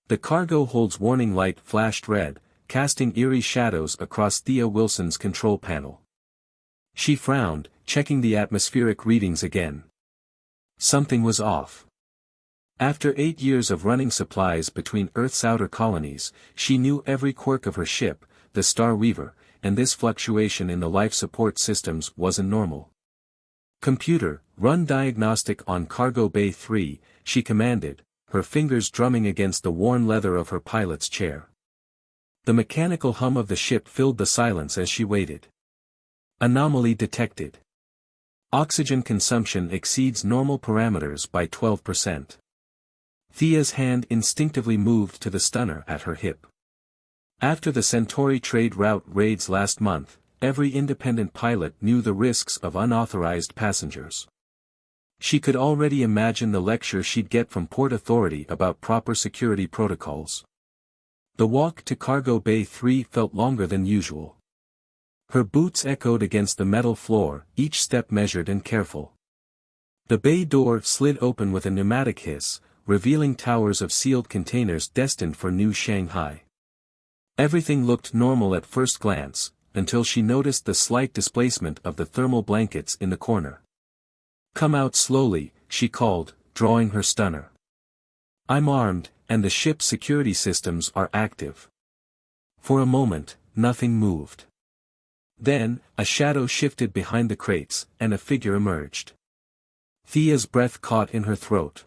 The cargo hold's warning light flashed red, casting eerie shadows across Thea Wilson's control panel. She frowned, checking the atmospheric readings again. Something was off. After 8 years of running supplies between Earth's outer colonies, she knew every quirk of her ship, the Star Weaver, and this fluctuation in the life support systems wasn't normal. "Computer, run diagnostic on Cargo Bay 3, she commanded, her fingers drumming against the worn leather of her pilot's chair. The mechanical hum of the ship filled the silence as she waited. Anomaly detected. Oxygen consumption exceeds normal parameters by 12%. Thea's hand instinctively moved to the stunner at her hip. After the Centauri trade route raids last month, every independent pilot knew the risks of unauthorized passengers. She could already imagine the lecture she'd get from Port Authority about proper security protocols. The walk to Cargo Bay 3 felt longer than usual. Her boots echoed against the metal floor, each step measured and careful. The bay door slid open with a pneumatic hiss, revealing towers of sealed containers destined for New Shanghai. Everything looked normal at first glance, until she noticed the slight displacement of the thermal blankets in the corner. "Come out slowly," she called, drawing her stunner. "I'm armed, and the ship's security systems are active." For a moment, nothing moved. Then, a shadow shifted behind the crates, and a figure emerged. Thea's breath caught in her throat.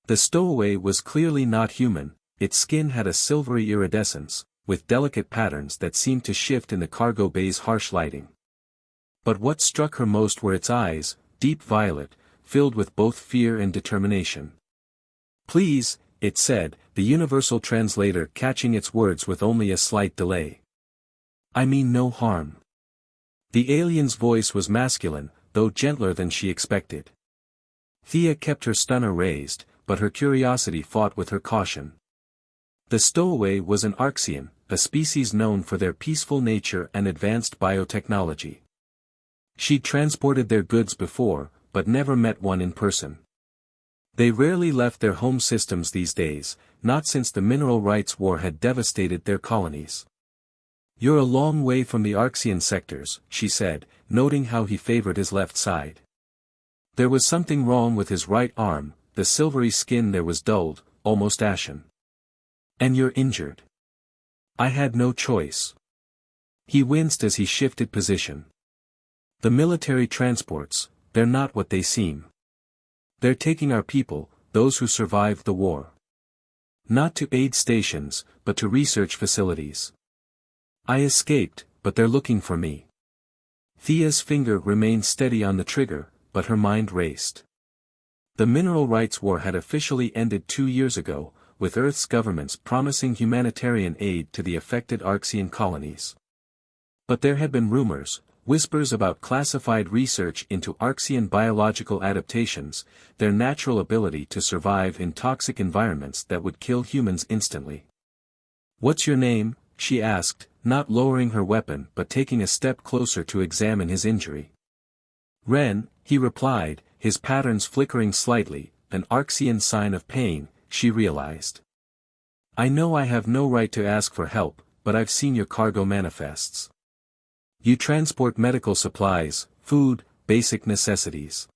The stowaway was clearly not human, its skin had a silvery iridescence, with delicate patterns that seemed to shift in the cargo bay's harsh lighting. But what struck her most were its eyes, deep violet, filled with both fear and determination. "Please," it said, the universal translator catching its words with only a slight delay. "I mean no harm." The alien's voice was masculine, though gentler than she expected. Thea kept her stunner raised, but her curiosity fought with her caution. The stowaway was an Archean, a species known for their peaceful nature and advanced biotechnology. She'd transported their goods before, but never met one in person. They rarely left their home systems these days, not since the mineral rights war had devastated their colonies. "You're a long way from the Archean sectors," she said, noting how he favored his left side. There was something wrong with his right arm, the silvery skin there was dulled, almost ashen. "And you're injured." "I had no choice." He winced as he shifted position. "The military transports, they're not what they seem. They're taking our people, those who survived the war. Not to aid stations, but to research facilities. I escaped, but they're looking for me." Thea's finger remained steady on the trigger, but her mind raced. The mineral rights war had officially ended 2 years ago, with Earth's governments promising humanitarian aid to the affected Archean colonies. But there had been rumors, whispers about classified research into Archean biological adaptations, their natural ability to survive in toxic environments that would kill humans instantly. "What's your name?" she asked, not lowering her weapon but taking a step closer to examine his injury. "Ren," he replied, his patterns flickering slightly, an Archean sign of pain, she realized. "I know I have no right to ask for help, but I've seen your cargo manifests. You transport medical supplies, food, basic necessities.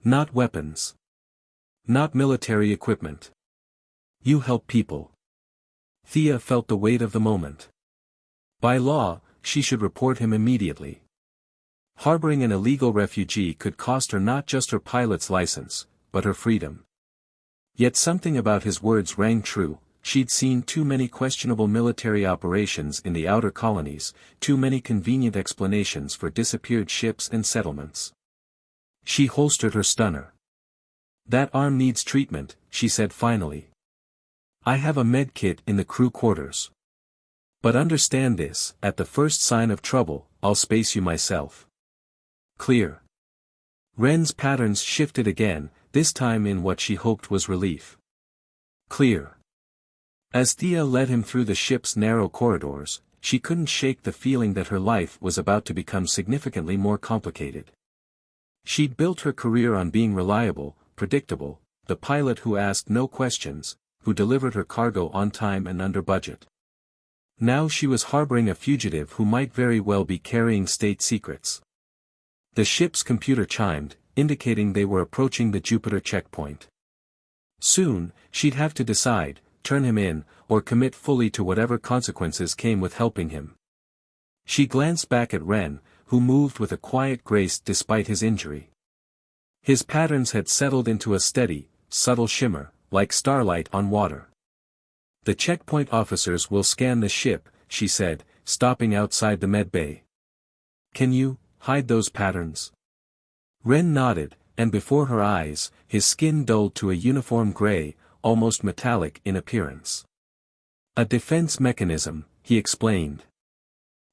Not weapons. Not military equipment. You help people." Thea felt the weight of the moment. By law, she should report him immediately. Harboring an illegal refugee could cost her not just her pilot's license, but her freedom. Yet something about his words rang true. She'd seen too many questionable military operations in the outer colonies, too many convenient explanations for disappeared ships and settlements. She holstered her stunner. "That arm needs treatment," she said finally. "I have a med kit in the crew quarters. But understand this, at the first sign of trouble, I'll space you myself." "Clear." Ren's patterns shifted again, this time in what she hoped was relief. "Clear." As Thea led him through the ship's narrow corridors, she couldn't shake the feeling that her life was about to become significantly more complicated. She'd built her career on being reliable, predictable, the pilot who asked no questions, who delivered her cargo on time and under budget. Now she was harboring a fugitive who might very well be carrying state secrets. The ship's computer chimed, indicating they were approaching the Jupiter checkpoint. Soon, she'd have to decide, turn him in, or commit fully to whatever consequences came with helping him. She glanced back at Ren, who moved with a quiet grace despite his injury. His patterns had settled into a steady, subtle shimmer, like starlight on water. "The checkpoint officers will scan the ship," she said, stopping outside the medbay. "Can you hide those patterns?" Ren nodded, and before her eyes, his skin dulled to a uniform gray, almost metallic in appearance. "A defense mechanism," he explained.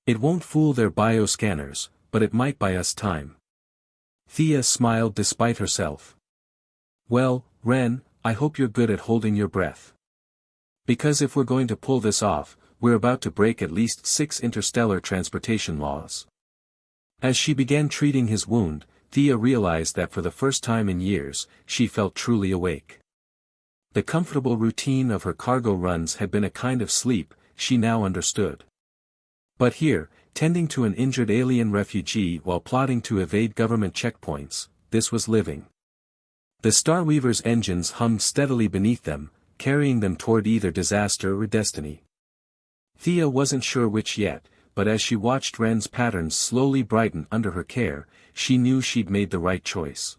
"It won't fool their bioscanners, but it might buy us time." Thea smiled despite herself. "Well, Ren, I hope you're good at holding your breath. Because if we're going to pull this off, we're about to break at least 6 interstellar transportation laws." As she began treating his wound, Thea realized that for the first time in years, she felt truly awake. The comfortable routine of her cargo runs had been a kind of sleep, she now understood. But here, tending to an injured alien refugee while plotting to evade government checkpoints, this was living. The Starweaver's engines hummed steadily beneath them, carrying them toward either disaster or destiny. Thea wasn't sure which yet, but as she watched Ren's patterns slowly brighten under her care, she knew she'd made the right choice.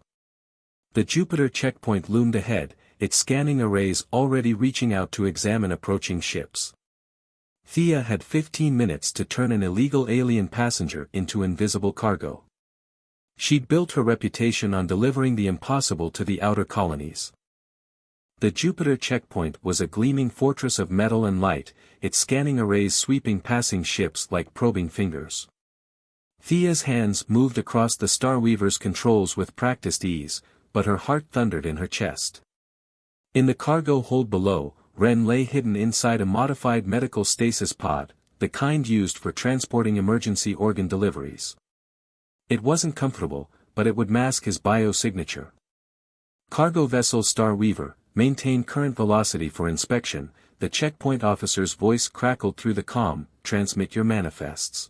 The Jupiter checkpoint loomed ahead, its scanning arrays already reaching out to examine approaching ships. Thea had 15 minutes to turn an illegal alien passenger into invisible cargo. She'd built her reputation on delivering the impossible to the outer colonies. The Jupiter checkpoint was a gleaming fortress of metal and light, its scanning arrays sweeping passing ships like probing fingers. Thea's hands moved across the Starweaver's controls with practiced ease, but her heart thundered in her chest. In the cargo hold below, Ren lay hidden inside a modified medical stasis pod, the kind used for transporting emergency organ deliveries. It wasn't comfortable, but it would mask his biosignature. "Cargo vessel Starweaver, maintain current velocity for inspection," the checkpoint officer's voice crackled through the comm, "transmit your manifests."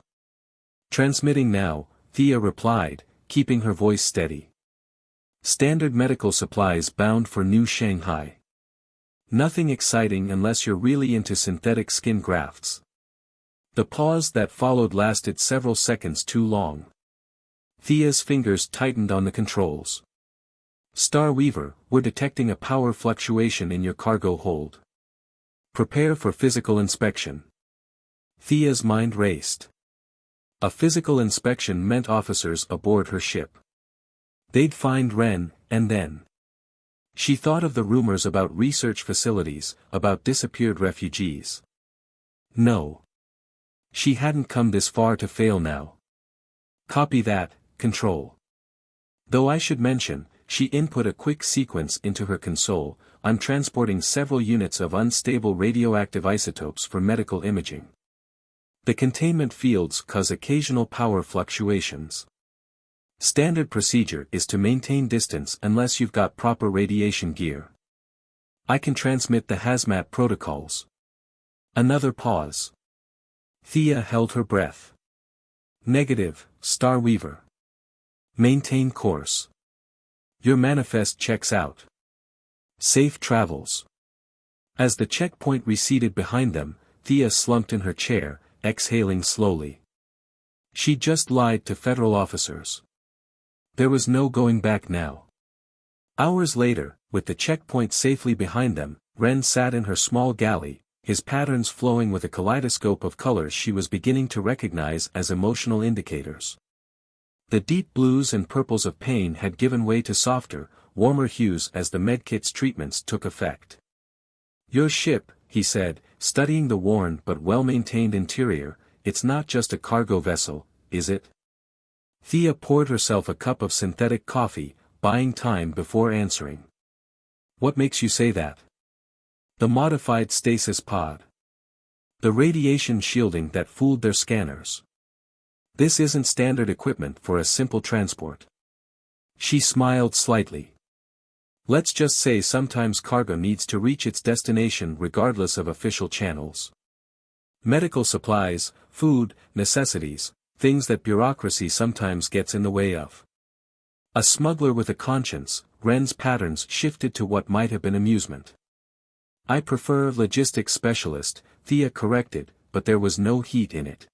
"Transmitting now," Thea replied, keeping her voice steady. "Standard medical supplies bound for New Shanghai. Nothing exciting unless you're really into synthetic skin grafts." The pause that followed lasted several seconds too long. Thea's fingers tightened on the controls. "Starweaver, we're detecting a power fluctuation in your cargo hold. Prepare for physical inspection." Thea's mind raced. A physical inspection meant officers aboard her ship. They'd find Ren, and then. She thought of the rumors about research facilities, about disappeared refugees. No. She hadn't come this far to fail now. "Copy that, Control. Though I should mention," she input a quick sequence into her console, "I'm transporting several units of unstable radioactive isotopes for medical imaging. The containment fields cause occasional power fluctuations. Standard procedure is to maintain distance unless you've got proper radiation gear. I can transmit the hazmat protocols." Another pause. Thea held her breath. "Negative, Starweaver. Maintain course. Your manifest checks out. Safe travels." As the checkpoint receded behind them, Thea slumped in her chair, exhaling slowly. She'd just lied to federal officers. There was no going back now. Hours later, with the checkpoint safely behind them, Ren sat in her small galley, his patterns flowing with a kaleidoscope of colors she was beginning to recognize as emotional indicators. The deep blues and purples of pain had given way to softer, warmer hues as the medkit's treatments took effect. "Your ship," he said, studying the worn but well-maintained interior, "it's not just a cargo vessel, is it?" Thea poured herself a cup of synthetic coffee, buying time before answering. "What makes you say that?" "The modified stasis pod. The radiation shielding that fooled their scanners. This isn't standard equipment for a simple transport." She smiled slightly. Let's just say sometimes cargo needs to reach its destination regardless of official channels. Medical supplies, food, necessities, things that bureaucracy sometimes gets in the way of. A smuggler with a conscience, Ren's patterns shifted to what might have been amusement. I prefer logistics specialist, Thea corrected, but there was no heat in it.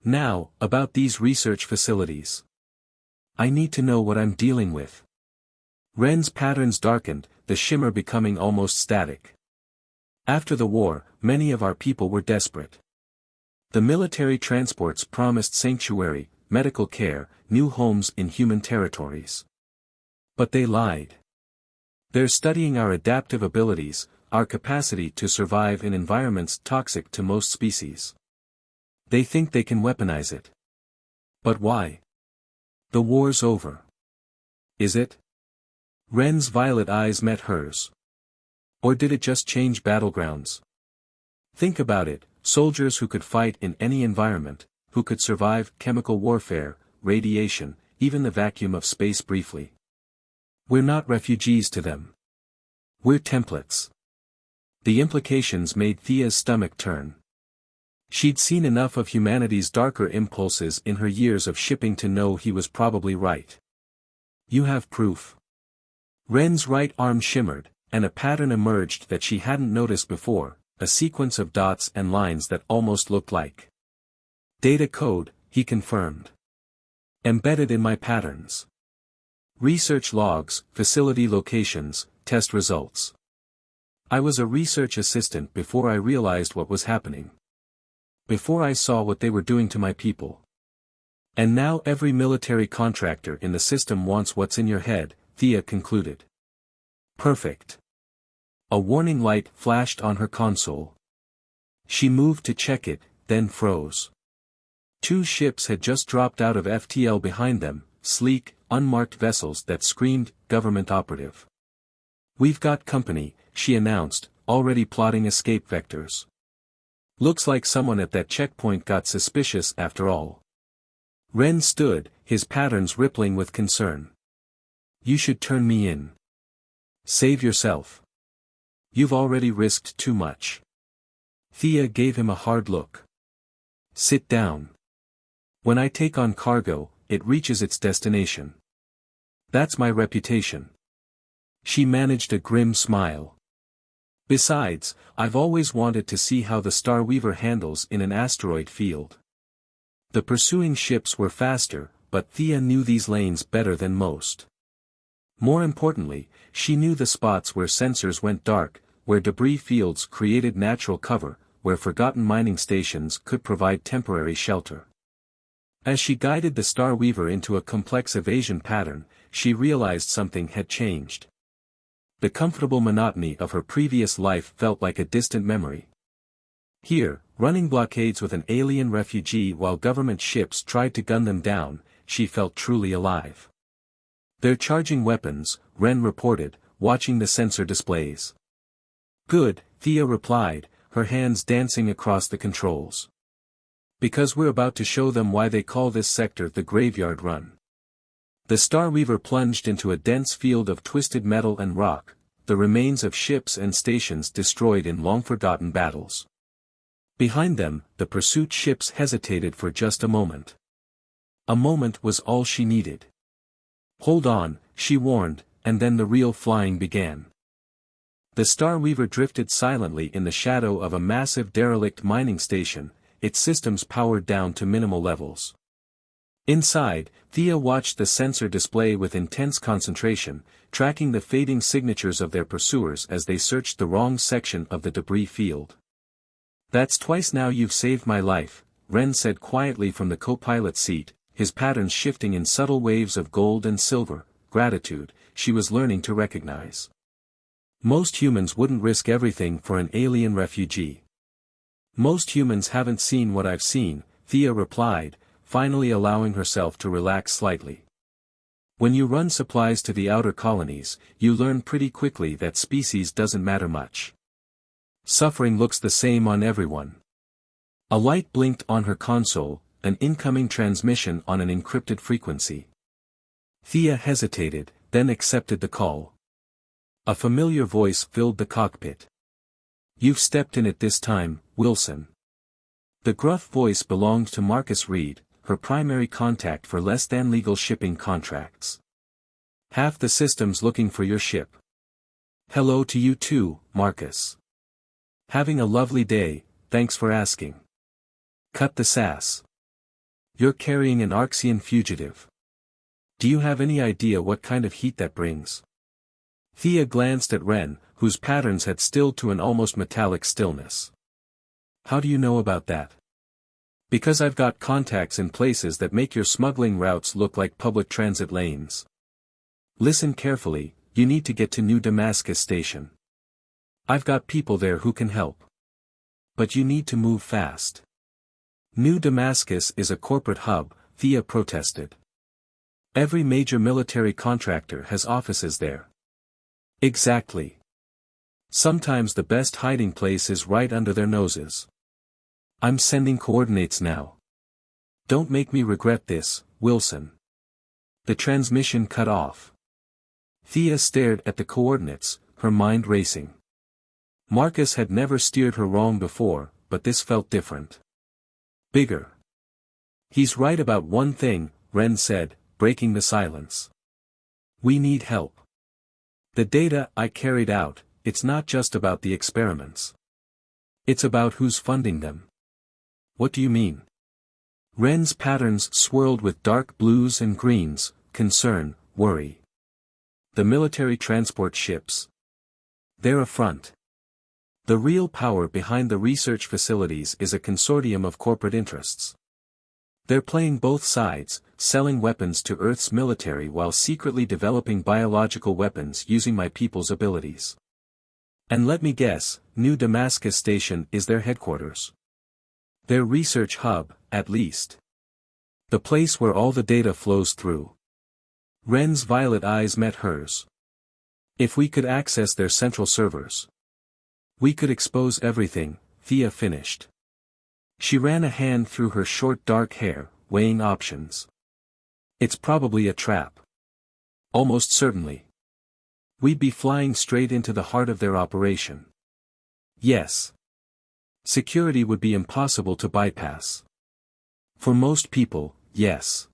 Now, about these research facilities. I need to know what I'm dealing with. Ren's patterns darkened, the shimmer becoming almost static. After the war, many of our people were desperate. The military transports promised sanctuary, medical care, new homes in human territories. But they lied. They're studying our adaptive abilities, our capacity to survive in environments toxic to most species. They think they can weaponize it. But why? The war's over. Is it? Ren's violet eyes met hers. Or did it just change battlegrounds? Think about it, soldiers who could fight in any environment, who could survive chemical warfare, radiation, even the vacuum of space briefly. We're not refugees to them. We're templates. The implications made Thea's stomach turn. She'd seen enough of humanity's darker impulses in her years of shipping to know he was probably right. You have proof. Ren's right arm shimmered, and a pattern emerged that she hadn't noticed before, a sequence of dots and lines that almost looked like data code, he confirmed. Embedded in my patterns. Research logs, facility locations, test results. I was a research assistant before I realized what was happening. Before I saw what they were doing to my people. And now every military contractor in the system wants what's in your head, Thea concluded. Perfect. A warning light flashed on her console. She moved to check it, then froze. 2 ships had just dropped out of FTL behind them, sleek, unmarked vessels that screamed, government operative. We've got company, she announced, already plotting escape vectors. Looks like someone at that checkpoint got suspicious after all. Ren stood, his patterns rippling with concern. You should turn me in. Save yourself. You've already risked too much. Thea gave him a hard look. Sit down. When I take on cargo, it reaches its destination. That's my reputation. She managed a grim smile. Besides, I've always wanted to see how the Starweaver handles in an asteroid field. The pursuing ships were faster, but Thea knew these lanes better than most. More importantly, she knew the spots where sensors went dark, where debris fields created natural cover, where forgotten mining stations could provide temporary shelter. As she guided the Starweaver into a complex evasion pattern, she realized something had changed. The comfortable monotony of her previous life felt like a distant memory. Here, running blockades with an alien refugee while government ships tried to gun them down, she felt truly alive. They're charging weapons, Ren reported, watching the sensor displays. Good, Thea replied, her hands dancing across the controls. Because we're about to show them why they call this sector the Graveyard Run. The Starweaver plunged into a dense field of twisted metal and rock, the remains of ships and stations destroyed in long-forgotten battles. Behind them, the pursuit ships hesitated for just a moment. A moment was all she needed. Hold on, she warned, and then the real flying began. The Starweaver drifted silently in the shadow of a massive derelict mining station, its systems powered down to minimal levels. Inside, Thea watched the sensor display with intense concentration, tracking the fading signatures of their pursuers as they searched the wrong section of the debris field. That's twice now you've saved my life, Ren said quietly from the co-pilot seat, his patterns shifting in subtle waves of gold and silver, gratitude, she was learning to recognize. Most humans wouldn't risk everything for an alien refugee. Most humans haven't seen what I've seen, Thea replied, finally allowing herself to relax slightly. When you run supplies to the outer colonies, you learn pretty quickly that species doesn't matter much. Suffering looks the same on everyone. A light blinked on her console, an incoming transmission on an encrypted frequency. Thea hesitated, then accepted the call. A familiar voice filled the cockpit. "You've stepped in it this time, Wilson." The gruff voice belonged to Marcus Reed, her primary contact for less-than-legal shipping contracts. "Half the system's looking for your ship." "Hello to you too, Marcus. Having a lovely day, thanks for asking." "Cut the sass. You're carrying an Arxian fugitive. Do you have any idea what kind of heat that brings?" Thea glanced at Ren, whose patterns had stilled to an almost metallic stillness. "How do you know about that?" "Because I've got contacts in places that make your smuggling routes look like public transit lanes. Listen carefully, you need to get to New Damascus Station. I've got people there who can help. But you need to move fast." "New Damascus is a corporate hub," Thea protested. "Every major military contractor has offices there." "Exactly. Sometimes the best hiding place is right under their noses. I'm sending coordinates now. Don't make me regret this, Wilson." The transmission cut off. Thea stared at the coordinates, her mind racing. Marcus had never steered her wrong before, but this felt different. Bigger. "He's right about one thing," Ren said, breaking the silence. "We need help. The data I carried out, it's not just about the experiments. It's about who's funding them." "What do you mean?" Ren's patterns swirled with dark blues and greens, concern, worry. "The military transport ships. They're a front. The real power behind the research facilities is a consortium of corporate interests. They're playing both sides, selling weapons to Earth's military while secretly developing biological weapons using my people's abilities. And let me guess, New Damascus Station is their headquarters. Their research hub, at least. The place where all the data flows through." Ren's violet eyes met hers. "If we could access their central servers. We could expose everything," Thea finished. She ran a hand through her short dark hair, weighing options. "It's probably a trap. Almost certainly. We'd be flying straight into the heart of their operation. Yes. Security would be impossible to bypass. For most people, yes."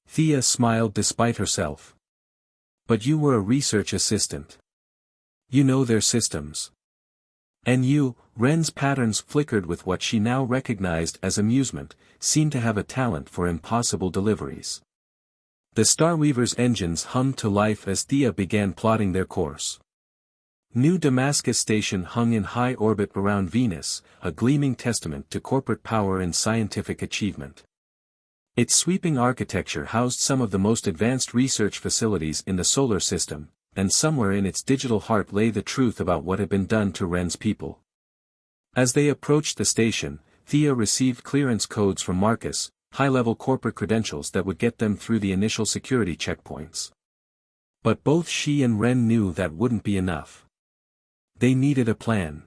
Thea smiled despite herself. "But you were a research assistant. You know their systems. And you," Ren's patterns flickered with what she now recognized as amusement, "seemed to have a talent for impossible deliveries." The Starweaver's engines hummed to life as Thea began plotting their course. New Damascus Station hung in high orbit around Venus, a gleaming testament to corporate power and scientific achievement. Its sweeping architecture housed some of the most advanced research facilities in the solar system, and somewhere in its digital heart lay the truth about what had been done to Ren's people. As they approached the station, Thea received clearance codes from Marcus, high-level corporate credentials that would get them through the initial security checkpoints. But both she and Ren knew that wouldn't be enough. They needed a plan.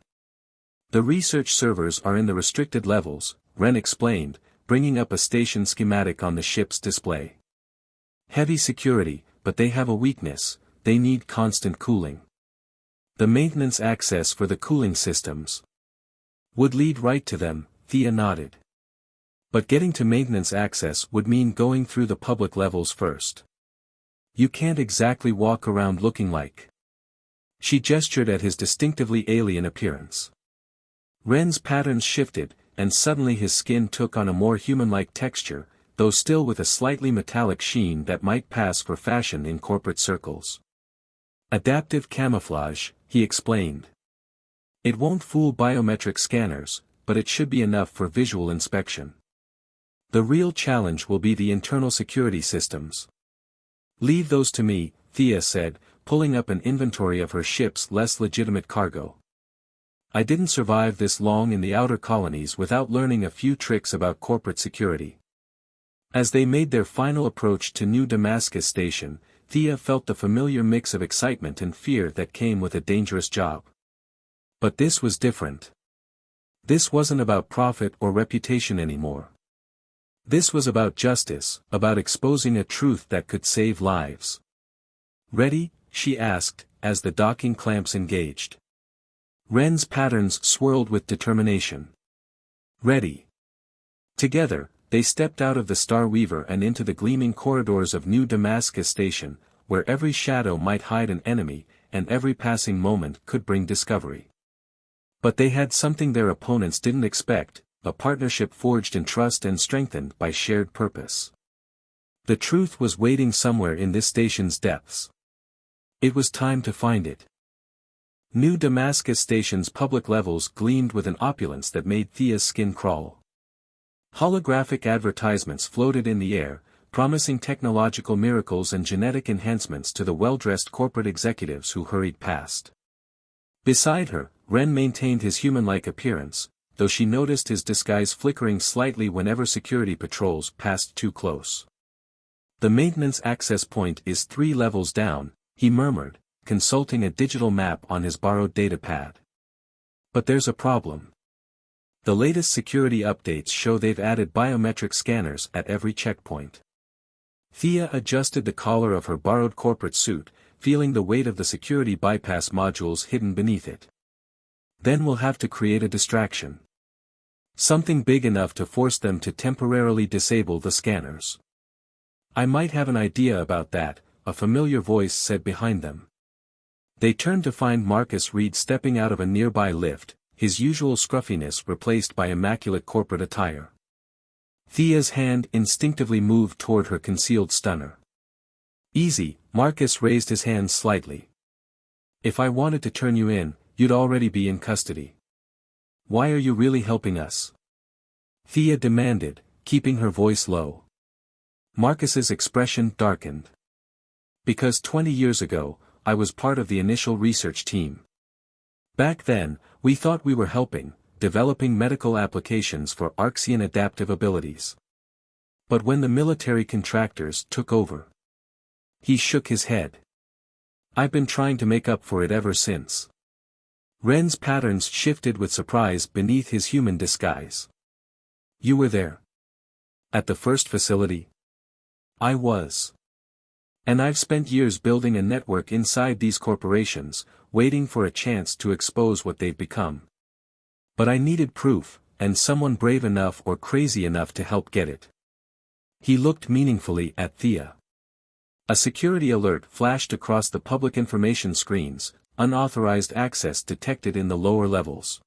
"The research servers are in the restricted levels," Ren explained, bringing up a station schematic on the ship's display. "Heavy security, but they have a weakness, they need constant cooling. The maintenance access for the cooling systems would lead right to them," Thea nodded. "But getting to maintenance access would mean going through the public levels first. You can't exactly walk around looking like." She gestured at his distinctively alien appearance. Ren's patterns shifted, and suddenly his skin took on a more human-like texture, though still with a slightly metallic sheen that might pass for fashion in corporate circles. "Adaptive camouflage," he explained. "It won't fool biometric scanners, but it should be enough for visual inspection. The real challenge will be the internal security systems." "Leave those to me," Thea said, pulling up an inventory of her ship's less legitimate cargo. "I didn't survive this long in the outer colonies without learning a few tricks about corporate security." As they made their final approach to New Damascus Station, Thea felt the familiar mix of excitement and fear that came with a dangerous job. But this was different. This wasn't about profit or reputation anymore. This was about justice, about exposing a truth that could save lives. "Ready?" she asked, as the docking clamps engaged. Ren's patterns swirled with determination. Ready. Together, they stepped out of the Star Weaver and into the gleaming corridors of New Damascus Station, where every shadow might hide an enemy, and every passing moment could bring discovery. But they had something their opponents didn't expect, a partnership forged in trust and strengthened by shared purpose. The truth was waiting somewhere in this station's depths. It was time to find it. New Damascus Station's public levels gleamed with an opulence that made Thea's skin crawl. Holographic advertisements floated in the air, promising technological miracles and genetic enhancements to the well-dressed corporate executives who hurried past. Beside her, Ren maintained his human-like appearance, though she noticed his disguise flickering slightly whenever security patrols passed too close. "The maintenance access point is 3 levels down," he murmured, consulting a digital map on his borrowed datapad. "But there's a problem. The latest security updates show they've added biometric scanners at every checkpoint." Thea adjusted the collar of her borrowed corporate suit, feeling the weight of the security bypass modules hidden beneath it. "Then we'll have to create a distraction. Something big enough to force them to temporarily disable the scanners." "I might have an idea about that," a familiar voice said behind them. They turned to find Marcus Reed stepping out of a nearby lift, his usual scruffiness replaced by immaculate corporate attire. Thea's hand instinctively moved toward her concealed stunner. "Easy," Marcus raised his hand slightly. "If I wanted to turn you in, you'd already be in custody. Why are you really helping us?" Thea demanded, keeping her voice low. Marcus's expression darkened. "Because 20 years ago, I was part of the initial research team. Back then, we thought we were helping, developing medical applications for Arxian adaptive abilities. But when the military contractors took over..." He shook his head. "I've been trying to make up for it ever since." Ren's patterns shifted with surprise beneath his human disguise. "You were there? At the first facility?" "I was. And I've spent years building a network inside these corporations, waiting for a chance to expose what they've become. But I needed proof, and someone brave enough or crazy enough to help get it." He looked meaningfully at Thea. A security alert flashed across the public information screens, unauthorized access detected in the lower levels.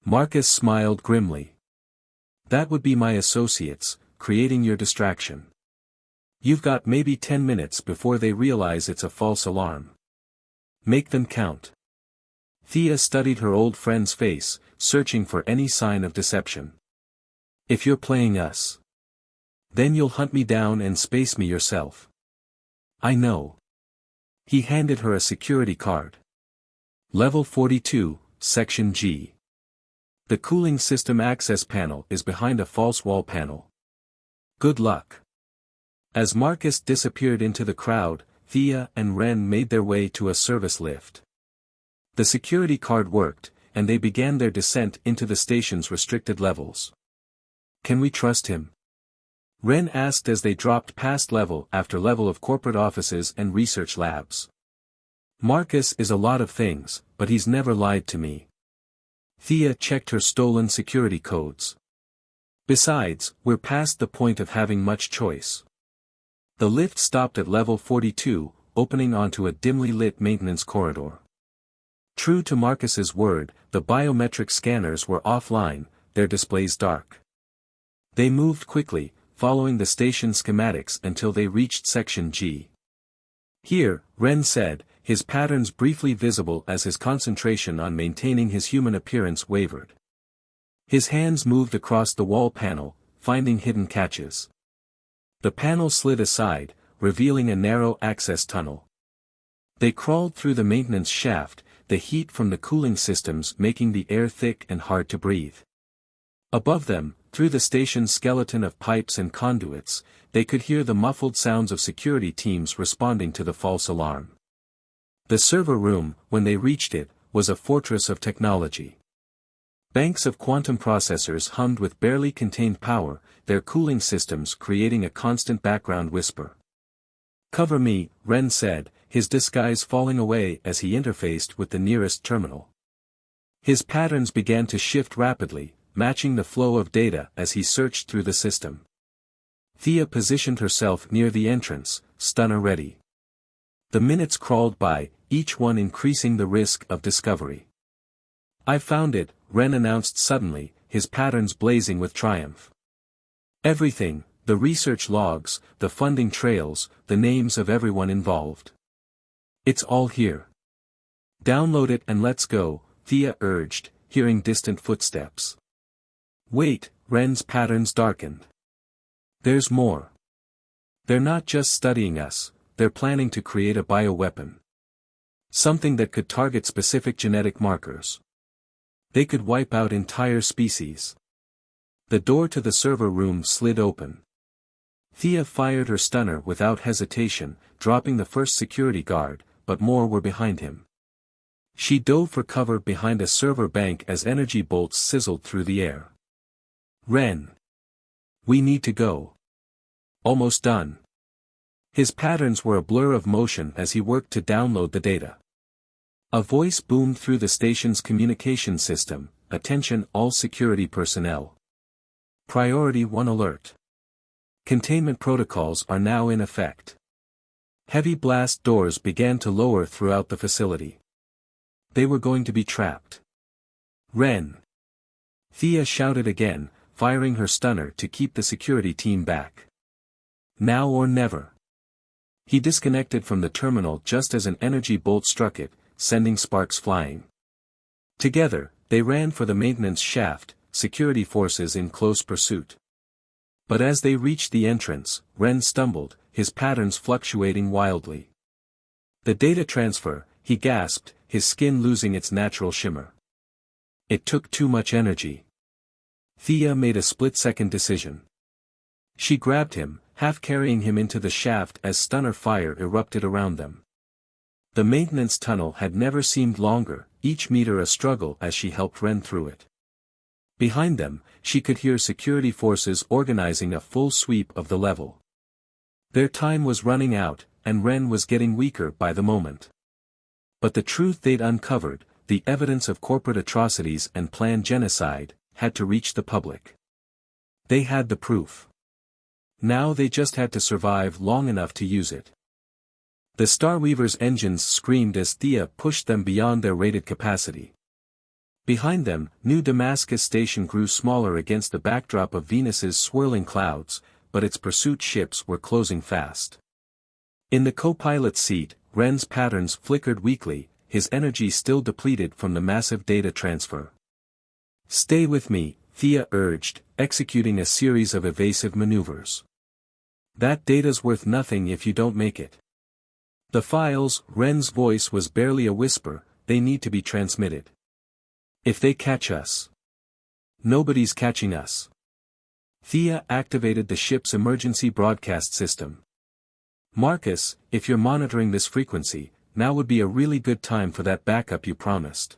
Marcus smiled grimly. "That would be my associates, creating your distraction. You've got maybe 10 minutes before they realize it's a false alarm. Make them count." Thea studied her old friend's face, searching for any sign of deception. "If you're playing us, then you'll hunt me down and space me yourself." "I know." He handed her a security card. "Level 42, Section G. The cooling system access panel is behind a false wall panel. Good luck." As Marcus disappeared into the crowd, Thea and Ren made their way to a service lift. The security card worked, and they began their descent into the station's restricted levels. "Can we trust him?" Ren asked as they dropped past level after level of corporate offices and research labs. "Marcus is a lot of things, but he's never lied to me." Thea checked her stolen security codes. "Besides, we're past the point of having much choice." The lift stopped at level 42, opening onto a dimly lit maintenance corridor. True to Marcus's word, the biometric scanners were offline, their displays dark. They moved quickly, following the station schematics until they reached Section G. "Here," Ren said, his patterns briefly visible as his concentration on maintaining his human appearance wavered. His hands moved across the wall panel, finding hidden catches. The panel slid aside, revealing a narrow access tunnel. They crawled through the maintenance shaft, the heat from the cooling systems making the air thick and hard to breathe. Above them, through the station's skeleton of pipes and conduits, they could hear the muffled sounds of security teams responding to the false alarm. The server room, when they reached it, was a fortress of technology. Banks of quantum processors hummed with barely contained power, their cooling systems creating a constant background whisper. "Cover me," Ren said, his disguise falling away as he interfaced with the nearest terminal. His patterns began to shift rapidly, matching the flow of data as he searched through the system. Thea positioned herself near the entrance, stunner ready. The minutes crawled by, each one increasing the risk of discovery. "I found it," Ren announced suddenly, his patterns blazing with triumph. "Everything, the research logs, the funding trails, the names of everyone involved. It's all here. Download it and let's go," Thea urged, hearing distant footsteps. "Wait," Ren's patterns darkened. "There's more. They're not just studying us, they're planning to create a bioweapon. Something that could target specific genetic markers. They could wipe out entire species." The door to the server room slid open. Thea fired her stunner without hesitation, dropping the first security guard, but more were behind him. She dove for cover behind a server bank as energy bolts sizzled through the air. "Ren. We need to go. Almost done." His patterns were a blur of motion as he worked to download the data. A voice boomed through the station's communication system, "Attention all security personnel. Priority 1 alert. Containment protocols are now in effect." Heavy blast doors began to lower throughout the facility. They were going to be trapped. "Ren." Thea shouted again, firing her stunner to keep the security team back. "Now or never." He disconnected from the terminal just as an energy bolt struck it, sending sparks flying. Together, they ran for the maintenance shaft, security forces in close pursuit. But as they reached the entrance, Ren stumbled, his patterns fluctuating wildly. "The data transfer," he gasped, his skin losing its natural shimmer. It took too much energy. Thea made a split-second decision. She grabbed him, half carrying him into the shaft as stunner fire erupted around them. The maintenance tunnel had never seemed longer, each meter a struggle as she helped Ren through it. Behind them, she could hear security forces organizing a full sweep of the level. Their time was running out, and Ren was getting weaker by the moment. But the truth they'd uncovered, the evidence of corporate atrocities and planned genocide, had to reach the public. They had the proof. Now they just had to survive long enough to use it. The Starweaver's engines screamed as Thea pushed them beyond their rated capacity. Behind them, New Damascus Station grew smaller against the backdrop of Venus's swirling clouds, but its pursuit ships were closing fast. In the co-pilot's seat, Ren's patterns flickered weakly, his energy still depleted from the massive data transfer. "Stay with me," Thea urged, executing a series of evasive maneuvers. "That data's worth nothing if you don't make it. The files," Ren's voice was barely a whisper, "they need to be transmitted. If they catch us. Nobody's catching us." Thea activated the ship's emergency broadcast system. "Marcus, if you're monitoring this frequency, now would be a really good time for that backup you promised."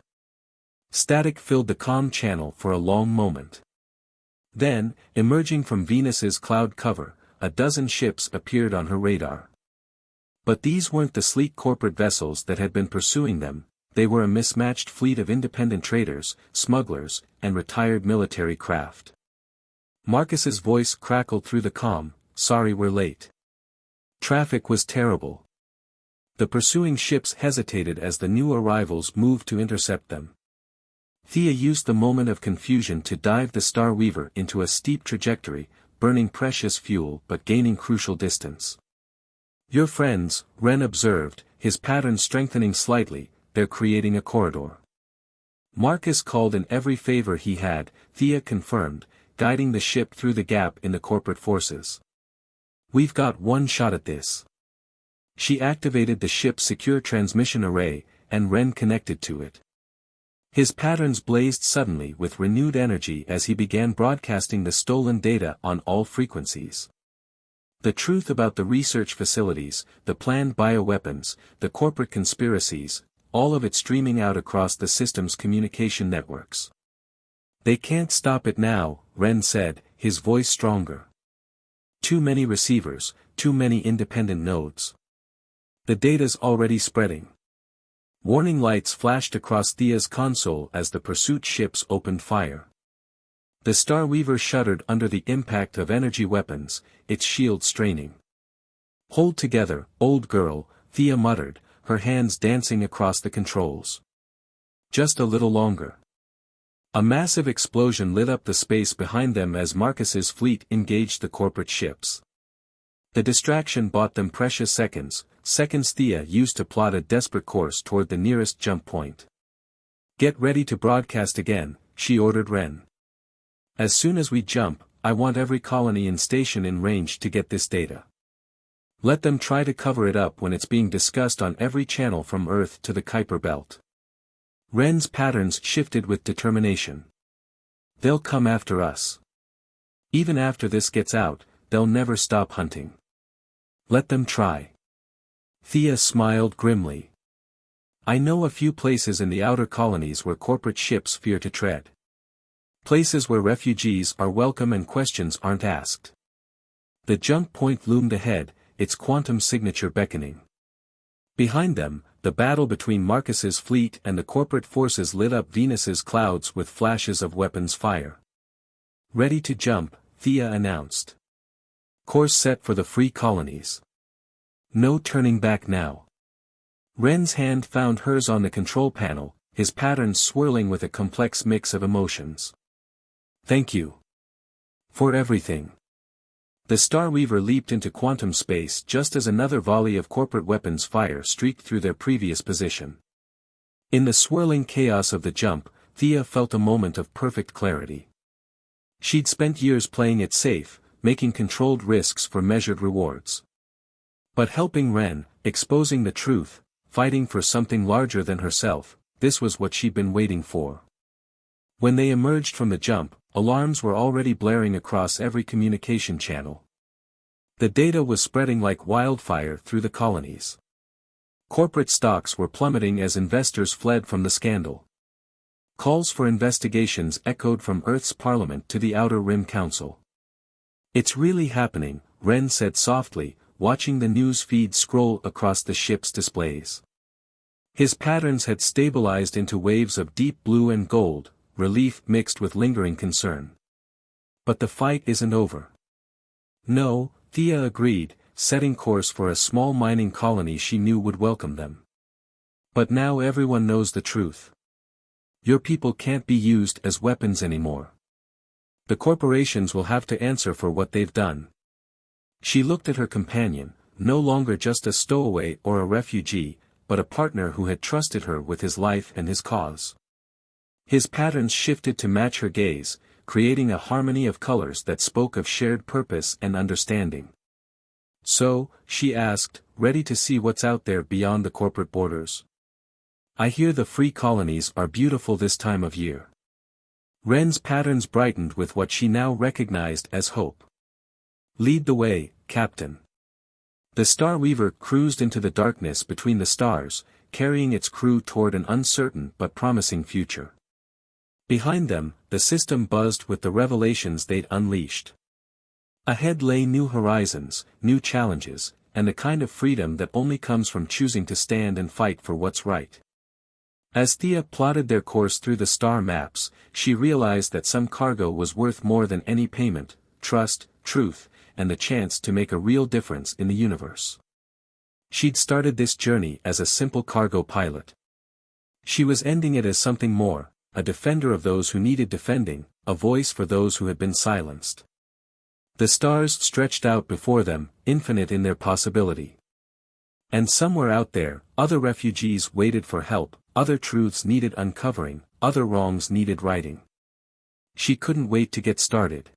Static filled the comm channel for a long moment. Then, emerging from Venus's cloud cover, a dozen ships appeared on her radar. But these weren't the sleek corporate vessels that had been pursuing them, they were a mismatched fleet of independent traders, smugglers, and retired military craft. Marcus's voice crackled through the comm, "Sorry we're late. Traffic was terrible." The pursuing ships hesitated as the new arrivals moved to intercept them. Thea used the moment of confusion to dive the Starweaver into a steep trajectory, burning precious fuel but gaining crucial distance. "Your friends," Ren observed, his pattern strengthening slightly, "they're creating a corridor." Marcus called in every favor he had, Thea confirmed, guiding the ship through the gap in the corporate forces. "We've got one shot at this." She activated the ship's secure transmission array, and Ren connected to it. His patterns blazed suddenly with renewed energy as he began broadcasting the stolen data on all frequencies. The truth about the research facilities, the planned bioweapons, the corporate conspiracies, all of it streaming out across the system's communication networks. "They can't stop it now," Ren said, his voice stronger. "Too many receivers, too many independent nodes. The data's already spreading. Warning lights flashed across Thea's console as the pursuit ships opened fire. The Starweaver shuddered under the impact of energy weapons, its shield straining. "Hold together, old girl," Thea muttered, her hands dancing across the controls. Just a little longer. A massive explosion lit up the space behind them as Marcus's fleet engaged the corporate ships. The distraction bought them precious seconds Thea used to plot a desperate course toward the nearest jump point. "Get ready to broadcast again," she ordered Ren. "As soon as we jump, I want every colony and station in range to get this data. Let them try to cover it up when it's being discussed on every channel from Earth to the Kuiper Belt." Ren's patterns shifted with determination. "They'll come after us. Even after this gets out, they'll never stop hunting. Let them try." Thea smiled grimly. "I know a few places in the outer colonies where corporate ships fear to tread. Places where refugees are welcome and questions aren't asked." The jump point loomed ahead, its quantum signature beckoning. Behind them, the battle between Marcus's fleet and the corporate forces lit up Venus's clouds with flashes of weapons fire. "Ready to jump," Thea announced. "Course set for the free colonies. No turning back now." Ren's hand found hers on the control panel, his patterns swirling with a complex mix of emotions. "Thank you. For everything." The Starweaver leaped into quantum space just as another volley of corporate weapons fire streaked through their previous position. In the swirling chaos of the jump, Thea felt a moment of perfect clarity. She'd spent years playing it safe, making controlled risks for measured rewards. But helping Ren, exposing the truth, fighting for something larger than herself, this was what she'd been waiting for. When they emerged from the jump, alarms were already blaring across every communication channel. The data was spreading like wildfire through the colonies. Corporate stocks were plummeting as investors fled from the scandal. Calls for investigations echoed from Earth's parliament to the Outer Rim Council. "It's really happening," Ren said softly, watching the news feed scroll across the ship's displays. His patterns had stabilized into waves of deep blue and gold, relief mixed with lingering concern. "But the fight isn't over." "No," Thea agreed, setting course for a small mining colony she knew would welcome them. "But now everyone knows the truth. Your people can't be used as weapons anymore. The corporations will have to answer for what they've done." She looked at her companion, no longer just a stowaway or a refugee, but a partner who had trusted her with his life and his cause. His patterns shifted to match her gaze, creating a harmony of colors that spoke of shared purpose and understanding. "So," she asked, ready to see what's out there beyond the corporate borders. "I hear the free colonies are beautiful this time of year." Ren's patterns brightened with what she now recognized as hope. "Lead the way, Captain." The Starweaver cruised into the darkness between the stars, carrying its crew toward an uncertain but promising future. Behind them, the system buzzed with the revelations they'd unleashed. Ahead lay new horizons, new challenges, and the kind of freedom that only comes from choosing to stand and fight for what's right. As Thea plotted their course through the star maps, she realized that some cargo was worth more than any payment: trust, truth, and the chance to make a real difference in the universe. She'd started this journey as a simple cargo pilot. She was ending it as something more: a defender of those who needed defending, a voice for those who had been silenced. The stars stretched out before them, infinite in their possibility. And somewhere out there, other refugees waited for help, other truths needed uncovering, other wrongs needed righting. She couldn't wait to get started.